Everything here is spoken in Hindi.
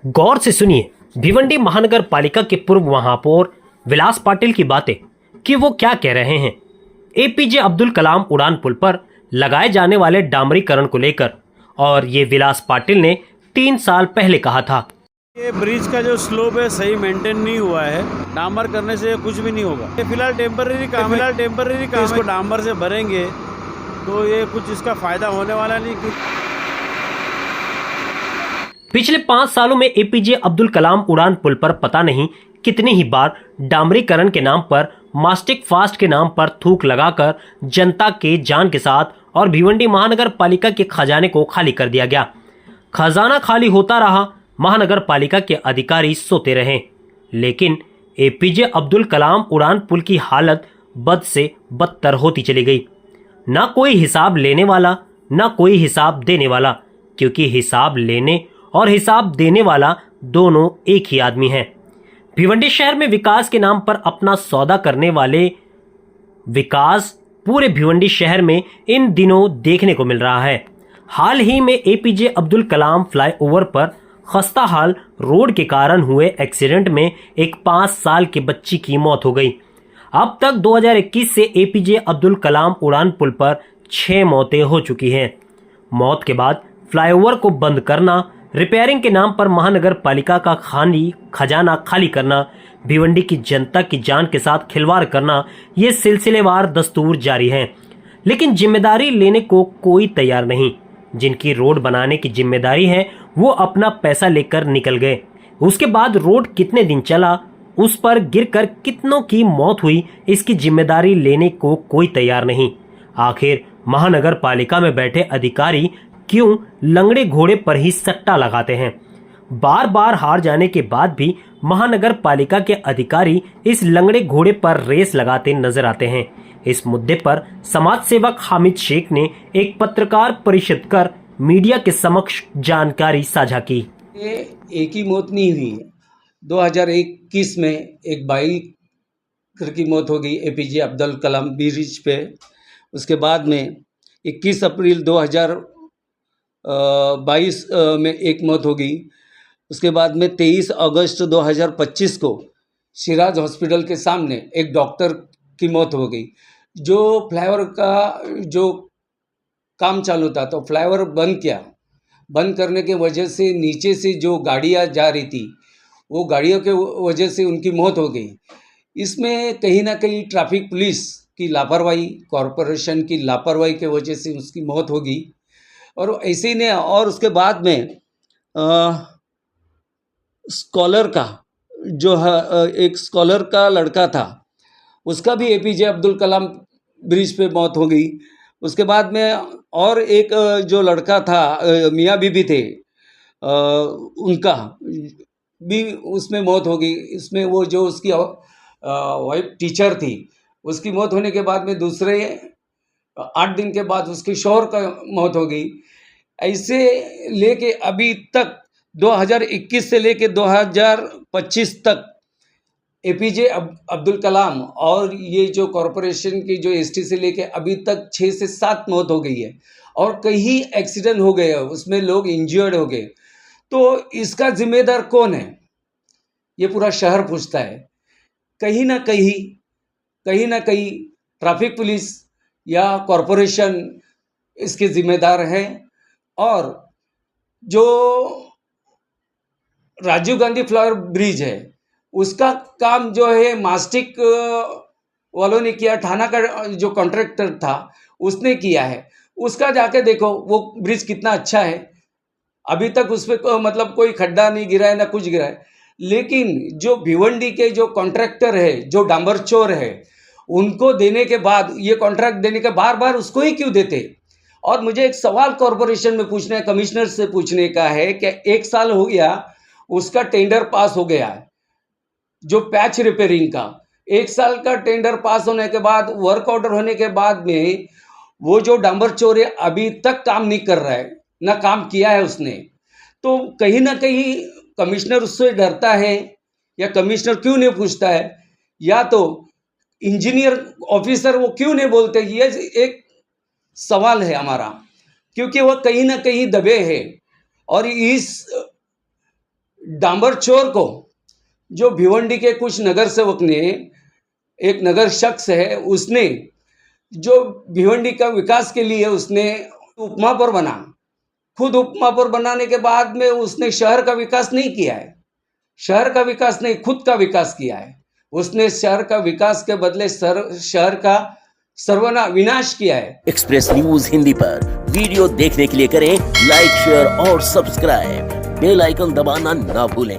गौर से सुनिए भिवंडी महानगर पालिका के पूर्व महापौर विलास पाटिल की बातें कि वो क्या कह रहे हैं एपीजे अब्दुल कलाम उड़ान पुल पर लगाए जाने वाले डामरीकरण को लेकर। और ये विलास पाटिल ने 3 साल पहले कहा था। ये ब्रिज का जो स्लोप है सही मेंटेन नहीं हुआ है। डामर करने से कुछ भी नहीं होगा। ये फिलहाल टेम्पररी काम इसको डामर से भरेंगे तो ये कुछ इसका फायदा होने वाला नहीं। पिछले 5 सालों में एपीजे अब्दुल कलाम उड़ान पुल पर पता नहीं कितनी ही बार डामरीकरण के नाम पर, मास्टिक फास्ट के नाम पर थूक लगाकर जनता के जान के साथ और भिवंडी महानगर पालिका के खजाने को खाली कर दिया गया। खजाना खाली होता रहा, महानगर पालिका के अधिकारी सोते रहे, लेकिन एपीजे अब्दुल कलाम उड़ान पुल की हालत बद से बदतर होती चली गई। ना कोई हिसाब लेने वाला, ना कोई हिसाब देने वाला, क्योंकि हिसाब लेने और हिसाब देने वाला दोनों एक ही आदमी हैं। भिवंडी शहर में विकास के नाम पर अपना सौदा करने वाले विकास पूरे भिवंडी शहर में इन दिनों देखने को मिल रहा है। हाल ही में एपीजे अब्दुल कलाम फ्लाईओवर पर खस्ता हाल रोड के कारण हुए एक्सीडेंट में एक 5 साल के बच्ची की मौत हो गई। अब तक 2021 से एपीजे अब्दुल कलाम उड़ान पुल पर 6 मौतें हो चुकी हैं। मौत के बाद फ्लाईओवर को बंद करना, रिपेयरिंग के नाम पर महानगर पालिका का खजाना खाली करना, भिवंडी की जनता की जान के साथ खिलवाड़ करना, ये सिलसिलेवार दस्तूर जारी है। लेकिन जिम्मेदारी लेने को कोई तैयार नहीं। जिनकी रोड बनाने की जिम्मेदारी है वो अपना पैसा लेकर निकल गए। उसके बाद रोड कितने दिन चला, उस पर गिरकर कितनों की मौत हुई, इसकी जिम्मेदारी लेने को कोई तैयार नहीं। आखिर महानगर पालिका में बैठे अधिकारी क्यों लंगड़े घोड़े पर ही सट्टा लगाते हैं? बार बार हार जाने के बाद भी महानगर पालिका के अधिकारी इस लंगड़े घोड़े पर रेस लगाते नजर आते हैं। इस मुद्दे पर समाज सेवक हामिद शेख ने एक पत्रकार परिषद कर मीडिया के समक्ष जानकारी साझा की। एक ही मौत नहीं हुई है। 2021 में एक बाइकर की मौत हो गई एपीजे अब्दुल कलाम ब्रिज पे। उसके बाद में 21 अप्रैल 2022 में एक मौत हो गई। उसके बाद में 23 अगस्त 2025 को सिराज हॉस्पिटल के सामने एक डॉक्टर की मौत हो गई। जो फ्लाईओवर का जो काम चालू था तो फ्लाईओवर बंद किया। बंद करने के वजह से नीचे से जो गाड़ियाँ जा रही थी वो गाड़ियों के वजह से उनकी मौत हो गई। इसमें कहीं ना कहीं ट्रैफिक पुलिस की लापरवाही, कॉरपोरेशन की लापरवाही के वजह से उसकी मौत हो गई। और ऐसे ही ने और उसके बाद में स्कॉलर का जो है, एक स्कॉलर का लड़का था, उसका भी एपीजे अब्दुल कलाम ब्रिज पे मौत हो गई। उसके बाद में और एक जो लड़का था, मियाँ बीबी थे, उनका भी उसमें मौत हो गई। इसमें वो जो उसकी वाइफ टीचर थी, उसकी मौत होने के बाद में दूसरे 8 दिन के बाद उसके शौहर का मौत हो गई। ऐसे लेके अभी तक 2021 से लेके 2025 तक एपीजे अब्दुल कलाम और ये जो कॉरपोरेशन की जो एसटी से लेके अभी तक 6 से 7 मौत हो गई है और कई एक्सीडेंट हो गए, उसमें लोग इंजर्ड हो गए। तो इसका जिम्मेदार कौन है? ये पूरा शहर पूछता है। कहीं ना कहीं ट्रैफिक पुलिस या कॉरपोरेशन इसके जिम्मेदार हैं। और जो राजीव गांधी फ्लाईओवर ब्रिज है उसका काम जो है मास्टिक वालों ने किया। थाना का जो कॉन्ट्रैक्टर था उसने किया है। उसका जाके देखो वो ब्रिज कितना अच्छा है। अभी तक उस पर मतलब कोई खड्डा नहीं गिरा है, ना कुछ गिरा है। लेकिन जो भिवंडी के जो कॉन्ट्रैक्टर है, जो डांबर चोर है, उनको देने के बाद, ये कॉन्ट्रैक्ट देने के बार बार उसको ही क्यों देते? और मुझे एक सवाल कॉरपोरेशन में पूछना है, कमिश्नर से पूछने का है कि 1 साल हो गया उसका टेंडर पास हो गया है जो पैच रिपेयरिंग का। 1 साल का टेंडर पास होने के बाद, वर्क ऑर्डर होने के बाद में वो जो डांबर चोर है अभी तक काम नहीं कर रहा है, ना काम किया है उसने। तो कहीं ना कहीं कमिश्नर उससे डरता है, या कमिश्नर क्यों नहीं पूछता है, या तो इंजीनियर ऑफिसर वो क्यों नहीं बोलते? ये एक सवाल है हमारा, क्योंकि वह कहीं ना कहीं दबे है। और इस डांबर चोर को जो भिवंडी के कुछ नगर सेवक ने, एक नगर शख्स है, उसने जो भिवंडी का विकास के लिए उसने उपमहापौर बना, खुद उपमहापौर बनाने के बाद में उसने शहर का विकास नहीं किया है, शहर का विकास नहीं, खुद का विकास किया है। उसने शहर का विकास के बदले शहर का विनाश किया है। एक्सप्रेस न्यूज हिंदी पर वीडियो देखने के लिए करें लाइक, शेयर और सब्सक्राइब। बेल आइकन दबाना ना भूलें।